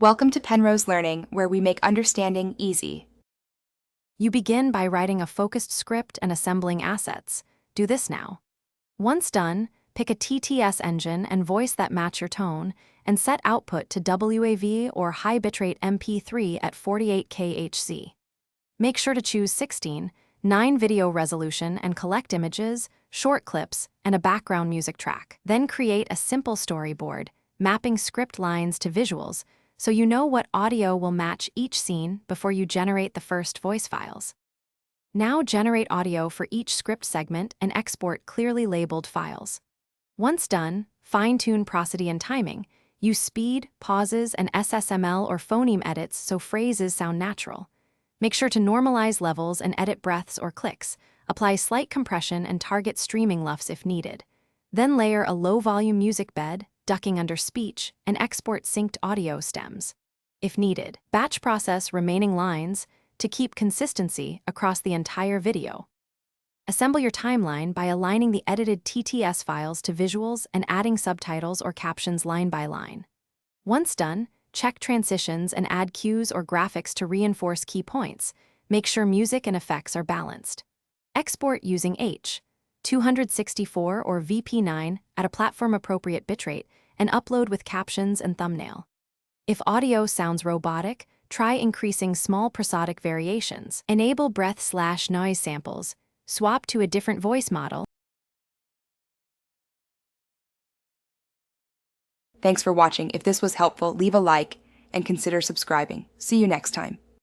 Welcome to Penrose Learning, where we make understanding easy. You begin by writing a focused script and assembling assets. Do this now. Once done, pick a TTS engine and voice that match your tone, and set output to WAV or high bitrate MP3 at 48K HC. Make sure to choose 16:9 video resolution and collect images, short clips, and a background music track. Then create a simple storyboard, mapping script lines to visuals, so you know what audio will match each scene before you generate the first voice files. Now generate audio for each script segment and export clearly labeled files. Once done, fine-tune prosody and timing. Use speed, pauses, and SSML or phoneme edits so phrases sound natural. Make sure to normalize levels and edit breaths or clicks. Apply slight compression and target streaming luffs if needed. Then layer a low-volume music bed, ducking under speech, and export synced audio stems. If needed, batch process remaining lines to keep consistency across the entire video. Assemble your timeline by aligning the edited TTS files to visuals and adding subtitles or captions line by line. Once done, check transitions and add cues or graphics to reinforce key points. Make sure music and effects are balanced. Export using H.264 or VP9 at a platform-appropriate bitrate and upload with captions and thumbnail. If audio sounds robotic, try increasing small prosodic variations. Enable breath/noise samples. Swap to a different voice model. Thanks for watching. If this was helpful, leave a like and consider subscribing. See you next time.